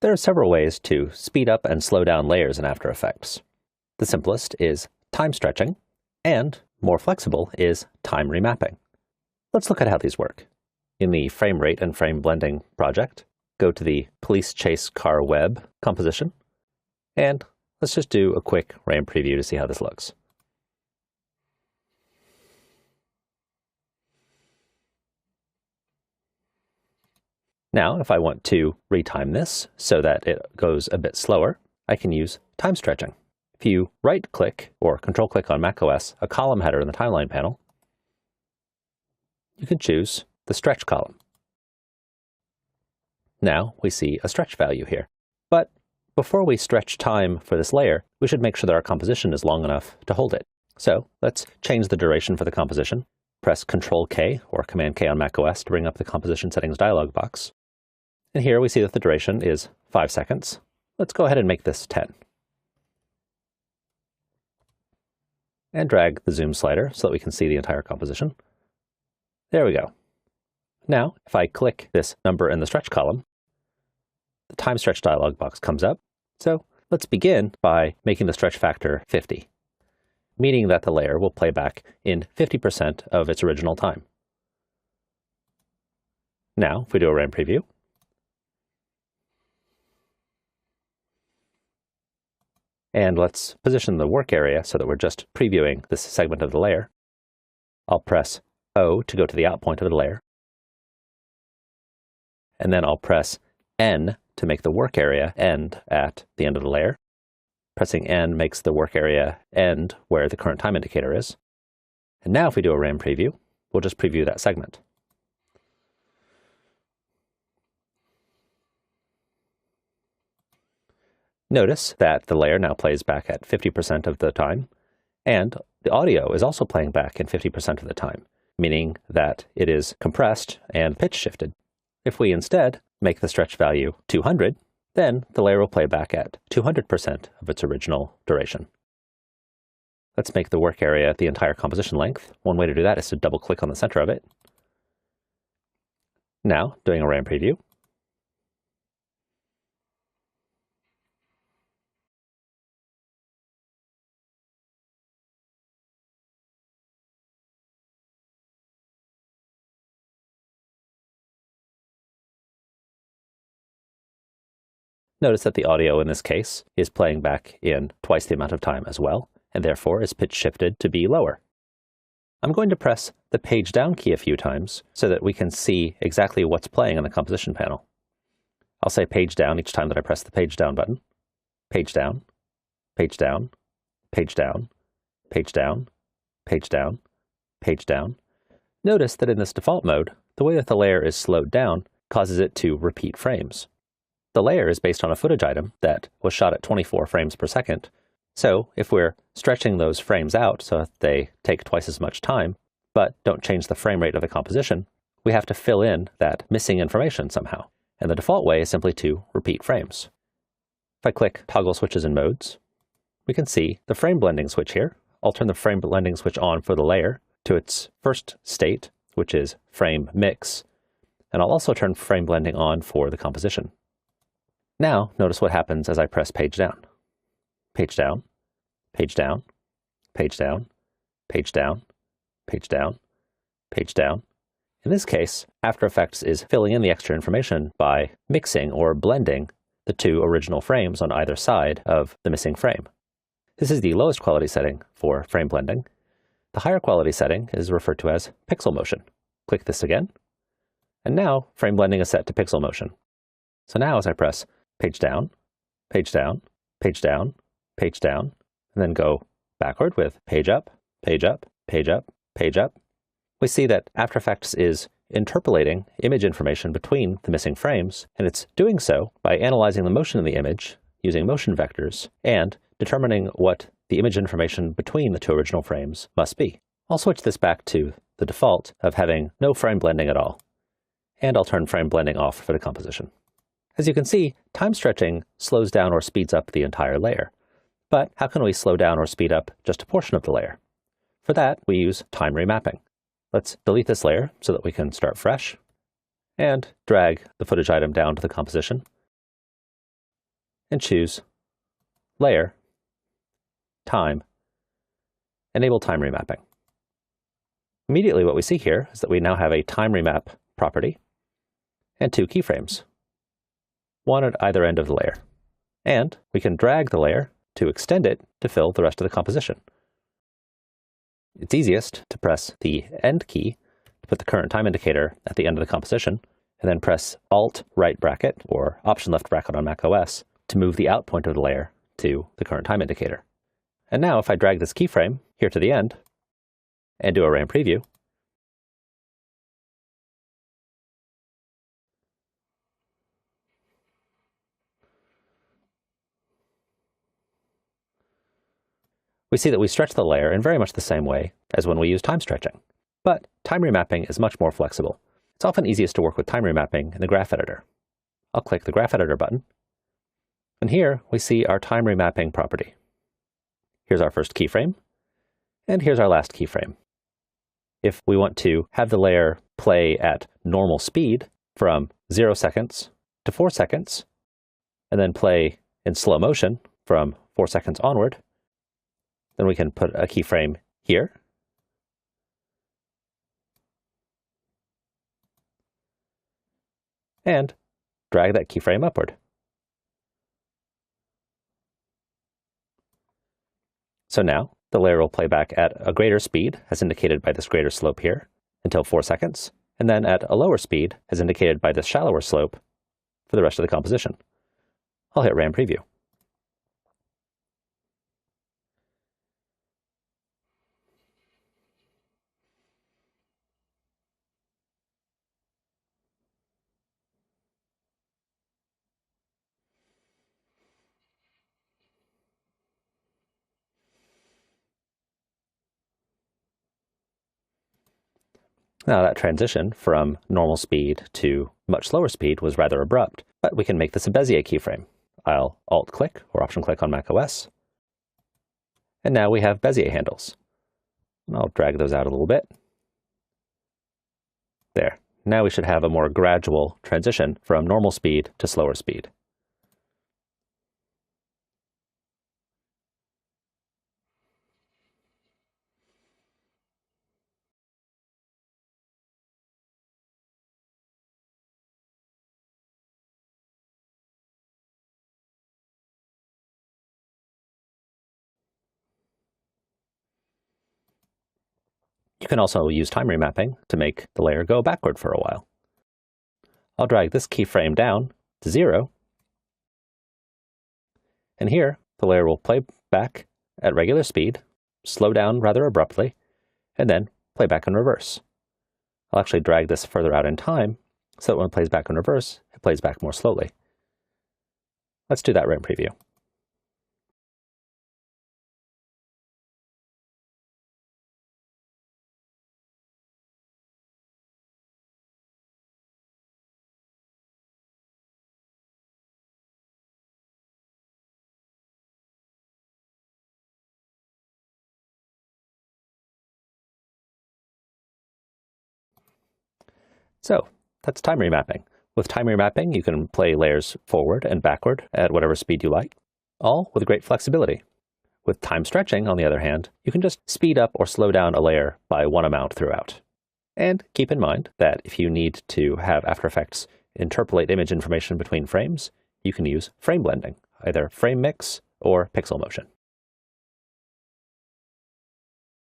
There are several ways to speed up and slow down layers in After Effects. The simplest is time stretching, and more flexible is time remapping. Let's look at how these work. In the frame rate and frame blending project, go to the police chase car web composition, and let's just do a quick RAM preview to see how this looks. Now, if I want to retime this so that it goes a bit slower, I can use time stretching. If you right-click or control-click on macOS a column header in the timeline panel, you can choose the stretch column. Now we see a stretch value here. But before we stretch time for this layer, we should make sure that our composition is long enough to hold it. So let's change the duration for the composition. Press Control-K or Command-K on macOS to bring up the composition settings dialog box. And here we see that the duration is 5 seconds. Let's go ahead and make this 10. And drag the zoom slider so that we can see the entire composition. There we go. Now, if I click this number in the stretch column, the time stretch dialog box comes up. So let's begin by making the stretch factor 50, meaning that the layer will play back in 50% of its original time. Now, if we do a RAM preview, and let's position the work area so that we're just previewing this segment of the layer. I'll press O to go to the out point of the layer. And then I'll press N to make the work area end at the end of the layer. Pressing N makes the work area end where the current time indicator is. And now if we do a RAM preview, we'll just preview that segment. Notice that the layer now plays back at 50% of the time, and the audio is also playing back in 50% of the time, meaning that it is compressed and pitch shifted. If we instead make the stretch value 200, then the layer will play back at 200% of its original duration. Let's make the work area the entire composition length. One way to do that is to double-click on the center of it. Now, doing a RAM preview, notice that the audio in this case is playing back in twice the amount of time as well, and therefore is pitch shifted to be lower. I'm going to press the page down key a few times so that we can see exactly what's playing on the composition panel. I'll say page down each time that I press the page down button. Page down, page down, page down, page down, page down, page down. Notice that in this default mode, the way that the layer is slowed down causes it to repeat frames. The layer is based on a footage item that was shot at 24 frames per second. So if we're stretching those frames out so that they take twice as much time, but don't change the frame rate of the composition, we have to fill in that missing information somehow. And the default way is simply to repeat frames. If I click Toggle Switches and Modes, we can see the frame blending switch here. I'll turn the frame blending switch on for the layer to its first state, which is frame mix. And I'll also turn frame blending on for the composition. Now, notice what happens as I press page down. Page down, page down, page down, page down, page down, page down. In this case, After Effects is filling in the extra information by mixing or blending the two original frames on either side of the missing frame. This is the lowest quality setting for frame blending. The higher quality setting is referred to as pixel motion. Click this again, and now frame blending is set to pixel motion. So now as I press page down, page down, page down, page down, and then go backward with page up, page up, page up, page up, we see that After Effects is interpolating image information between the missing frames, and it's doing so by analyzing the motion in the image using motion vectors and determining what the image information between the two original frames must be. I'll switch this back to the default of having no frame blending at all, and I'll turn frame blending off for the composition. As you can see, time stretching slows down or speeds up the entire layer. But how can we slow down or speed up just a portion of the layer? For that, we use time remapping. Let's delete this layer so that we can start fresh, and drag the footage item down to the composition. and choose Layer, Time, Enable Time Remapping. Immediately what we see here is that we now have a time remap property and 2 keyframes, one at either end of the layer. And we can drag the layer to extend it to fill the rest of the composition. It's easiest to press the End key to put the current time indicator at the end of the composition, and then press Alt right bracket or Option left bracket on macOS to move the out point of the layer to the current time indicator. And now if I drag this keyframe here to the end and do a RAM preview, we see that we stretch the layer in very much the same way as when we use time stretching. But time remapping is much more flexible. It's often easiest to work with time remapping in the graph editor. I'll click the graph editor button, and here we see our time remapping property. Here's our first keyframe, and here's our last keyframe. If we want to have the layer play at normal speed from 0 seconds to 4 seconds, and then play in slow motion from 4 seconds onward, then we can put a keyframe here, and drag that keyframe upward. So now the layer will play back at a greater speed, as indicated by this greater slope here, until 4 seconds, and then at a lower speed, as indicated by this shallower slope, for the rest of the composition. I'll hit RAM Preview. Now that transition from normal speed to much slower speed was rather abrupt, but we can make this a Bezier keyframe. I'll Alt-click or Option-click on macOS, and now we have Bezier handles. And I'll drag those out a little bit. There. Now we should have a more gradual transition from normal speed to slower speed. You can also use time remapping to make the layer go backward for a while. I'll drag this keyframe down to 0, and here the layer will play back at regular speed, slow down rather abruptly, and then play back in reverse. I'll actually drag this further out in time so that when it plays back in reverse, it plays back more slowly. Let's do that RAM preview. So that's time remapping. With time remapping, you can play layers forward and backward at whatever speed you like, all with great flexibility. With time stretching, on the other hand, you can just speed up or slow down a layer by one amount throughout. And keep in mind that if you need to have After Effects interpolate image information between frames, you can use frame blending, either frame mix or pixel motion.